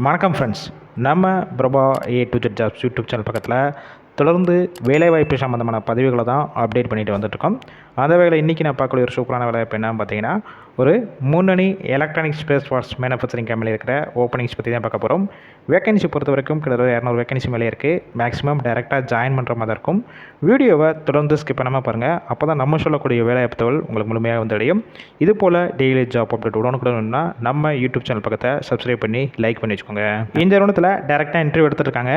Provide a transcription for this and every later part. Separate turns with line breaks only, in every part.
வணக்கம் ஃப்ரெண்ட்ஸ், நம்ம Prabha A to Z jobs YouTube channel பக்கத்தில் தொடர்ந்து வேலைவாய்ப்பு சம்மந்தமான பதிவுகளை தான் அப்டேட் பண்ணிட்டு வந்துட்டுருக்கோம். அந்த வேலை இன்றைக்கி நான் பார்க்கக்கூடிய ஒரு சூப்பரான வேலைவாய்ப்பு என்னன்னு பார்த்தீங்கன்னா, ஒரு முன்னணி எலக்ட்ரானிக் ஸ்பேஸ் பார்ட்ஸ் மேனுஃபேக்சரிங் கம்பெனியில் இருக்கிற ஓப்பனிங்ஸ் பற்றி தான் பார்க்க போகிறோம். வேகன்சி பொறுத்த வரைக்கும் கிட்டத்தட்ட 200 வேகன்சி மேலே இருக்குது. மேக்ஸிமம் டேரெக்டாக ஜாயின் பண்ணுற மாதிரி இருக்கும். வீடியோவை தொடர்ந்து ஸ்கிப் பண்ணாமல் பாருங்கள். அப்போ தான் நம்ம சொல்லக்கூடிய வேலைவாய்ப்பு தகவல் உங்களுக்கு முழுமையாக வந்து அடையும். இது போல் டெய்லி ஜாப் அப்டேட் உடனுக்குடனா நம்ம யூடியூப் சேனல் பக்கத்தை சப்ஸ்கிரைப் பண்ணி லைக் பண்ணி வச்சுக்கோங்க. இந்த நிறுவனத்தில் டேரெக்டாக இன்டர்வியூ எடுத்துகிட்டு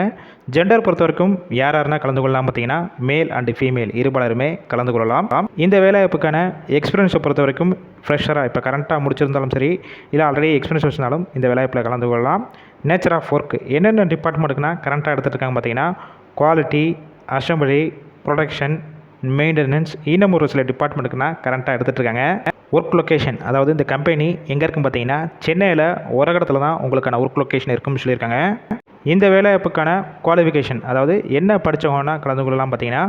ஜெண்டர் பொறுத்த வரைக்கும் யாரெல்லாம் கலந்து கொள்ளலாம் பார்த்தீங்கன்னா, மேல் அண்ட் ஃபீமேல் இருபாலருமே கலந்து கொள்ளலாம். இந்த வேலைவாய்ப்புக்கான எக்ஸ்பீரியன்ஸை பொறுத்த வரைக்கும் ஃப்ரெஷராக இப்போ கரண்ட்டாக முடிச்சிருந்தாலும் சரி, இல்லை ஆல்ரெடி எக்ஸ்பீரியன்ஸ் வச்சிருந்தாலும் இந்த வேலைவாய்ப்பில் கலந்து கொள்ளலாம். நேச்சர் ஆஃப் ஒர்க் என்னென்ன டிபார்ட்மெண்ட்டுக்குன்னா கரண்ட்டாக எடுத்துகிட்டு இருக்காங்க பார்த்தீங்கன்னா, குவாலிட்டி, அசம்பிளி, ப்ரொடக்ஷன், மெயின்டெனன்ஸ், இன்னும் ஒரு சில டிபார்ட்மெண்ட்டுக்குன்னா கரண்ட்டாக எடுத்துகிட்டு இருக்காங்க. ஒர்க் லொக்கேஷன் அதாவது இந்த கம்பெனி எங்கே இருக்குன்னு பார்த்தீங்கன்னா, சென்னையில் ஒரகடத்தில் தான் உங்களுக்கான ஒர்க் லொக்கேஷன் இருக்குன்னு சொல்லியிருக்காங்க. இந்த வேலைவாய்ப்புக்கான குவாலிஃபிகேஷன் அதாவது என்ன படித்தவங்கன்னா கலந்து கொள்ளலாம் பார்த்தீங்கன்னா,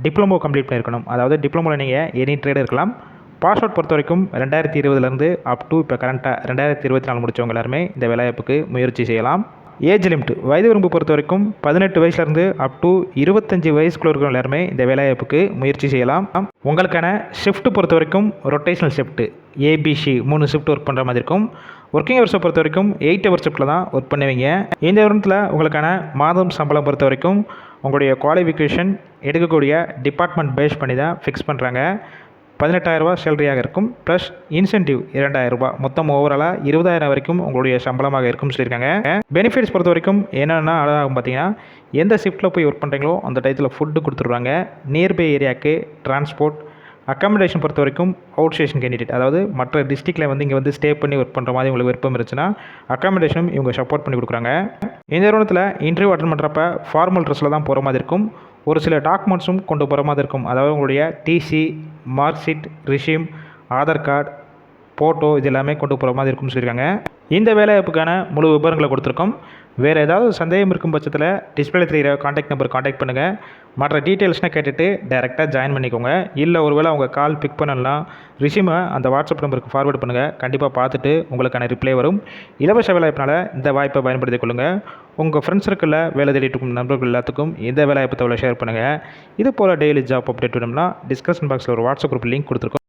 டிப்ளமோ கம்ப்ளீட் பண்ணியிருக்கணும். அதாவது டிப்ளமோவில் நீங்கள் எனி ட்ரேட் இருக்கலாம். பாஸ்அவுட் பொறுத்த வரைக்கும் 2020 அப் டு இப்போ கரண்ட்டாக 2024 முடித்தவங்க எல்லாருமே இந்த வேலைவாய்ப்புக்கு முயற்சி செய்யலாம். ஏஜ் லிமிட் வயது வரம்பு பொறுத்த வரைக்கும் 18 வயசுலேருந்து அப் டு 25 வயசுக்குள்ள இருக்கிற எல்லாருமே இந்த வேலைவாய்ப்புக்கு முயற்சி செய்யலாம். உங்களுக்கான ஷிஃப்ட் பொறுத்த வரைக்கும் rotational shift ABC 3 shift work பண்ணுற மாதிரி இருக்கும். ஒர்க்கிங் ஹவர்ஸை பொறுத்த வரைக்கும் 8 ஹவர் ஷிஃப்ட்டில் தான் ஒர்க் பண்ணுவீங்க. இந்த வருடத்தில் உங்களுக்கான மாதம் சம்பளம் பொறுத்த வரைக்கும் உங்களுடைய குவாலிஃபிகேஷன் எடுக்கக்கூடிய டிபார்ட்மெண்ட் பேஸ் பண்ணி தான் ஃபிக்ஸ் பண்ணுறாங்க. 18,000 ரூபா சேலரியாக இருக்கும். ப்ளஸ் இன்சென்டிவ் 2,000 ரூபா. மொத்தம் ஓவராலாக 20,000 வரைக்கும் உங்களுடைய சம்பளமாக இருக்கும்னு சொல்லியிருக்காங்க. பெனிஃபிட்ஸ் பொறுத்த வரைக்கும் என்னென்னா அழகாகும் பார்த்தீங்கன்னா, எந்த ஷிஃப்ட்டில் போய் ஒர்க் பண்ணுறீங்களோ அந்த டயத்தில் ஃபுட்டு கொடுத்துருவாங்க. நியர்பை ஏரியாவுக்கு டிரான்ஸ்போர்ட், அக்காமடேஷன் பொறுத்த வரைக்கும் அவுட் ஸ்டேஷன் கேண்டிடேட் அதாவது மற்ற டிஸ்ட்ரிக்டில் வந்து இங்கே வந்து ஸ்டே பண்ணி ஒர்க் பண்ணுற மாதிரி உங்களுக்கு விருப்பம் இருந்துச்சுன்னா அக்காமடேஷனும் இவங்க சப்போர்ட் பண்ணி கொடுக்குறாங்க. இந்த நிறுவனத்தில் இன்டர்வியூ அட்டன் பண்ணுறப்ப ஃபார்மல் ட்ரெஸ்ஸில் தான் போகிற மாதிரி இருக்கும். ஒரு சில டாக்குமெண்ட்ஸும் கொண்டு போகிற மாதிரி இருக்கும். அதாவது உங்களுடைய TC, mark sheet, resume, Aadhaar card, photo இது எல்லாமே கொண்டு போகிற மாதிரி இருக்கும்னு சொல்லியிருக்காங்க. இந்த வேலைவாய்ப்புக்கான முழு விவரங்களை கொடுத்துருக்கோம். வேறு ஏதாவது சந்தேகம் இருக்கும் பட்சத்தில் டிஸ்பிளே தெரிகிற காண்டாக்ட் நம்பர் காண்டாக்ட் பண்ணுங்கள். மற்ற டீட்டெயில்ஸ்னால் கேட்டுட்டு டேரெக்டாக ஜாயின் பண்ணிக்கோங்க. இல்லை ஒருவேளை அவங்க கால் பிக் பண்ணலாம், ரிஷ்யூமை அந்த வாட்ஸ்அப் நம்பருக்கு ஃபார்வேர்டு பண்ணுங்கள். கண்டிப்பாக பார்த்துட்டு உங்களுக்கான ரிப்ளை வரும். இலவச வேலைவாய்ப்பினால் இந்த வாய்ப்பை பயன்படுத்திக் கொள்ளுங்கள். உங்கள் ஃப்ரெண்ட்ஸ் சர்க்கிளில் வேலை தேடிட்டு இருக்கும் நண்பர்கள் எல்லாத்துக்கும் இந்த வேலைவாய்ப்பு தகவலை ஷேர் பண்ணுங்கள். இது போல் டெய்லி ஜாப் அப்டேட் வேணும்னா டிஸ்கிரிப்ஷன் பாக்ஸில் ஒரு வாட்ஸ்அப் குரூப் லிங்க் கொடுத்துருக்கோம்.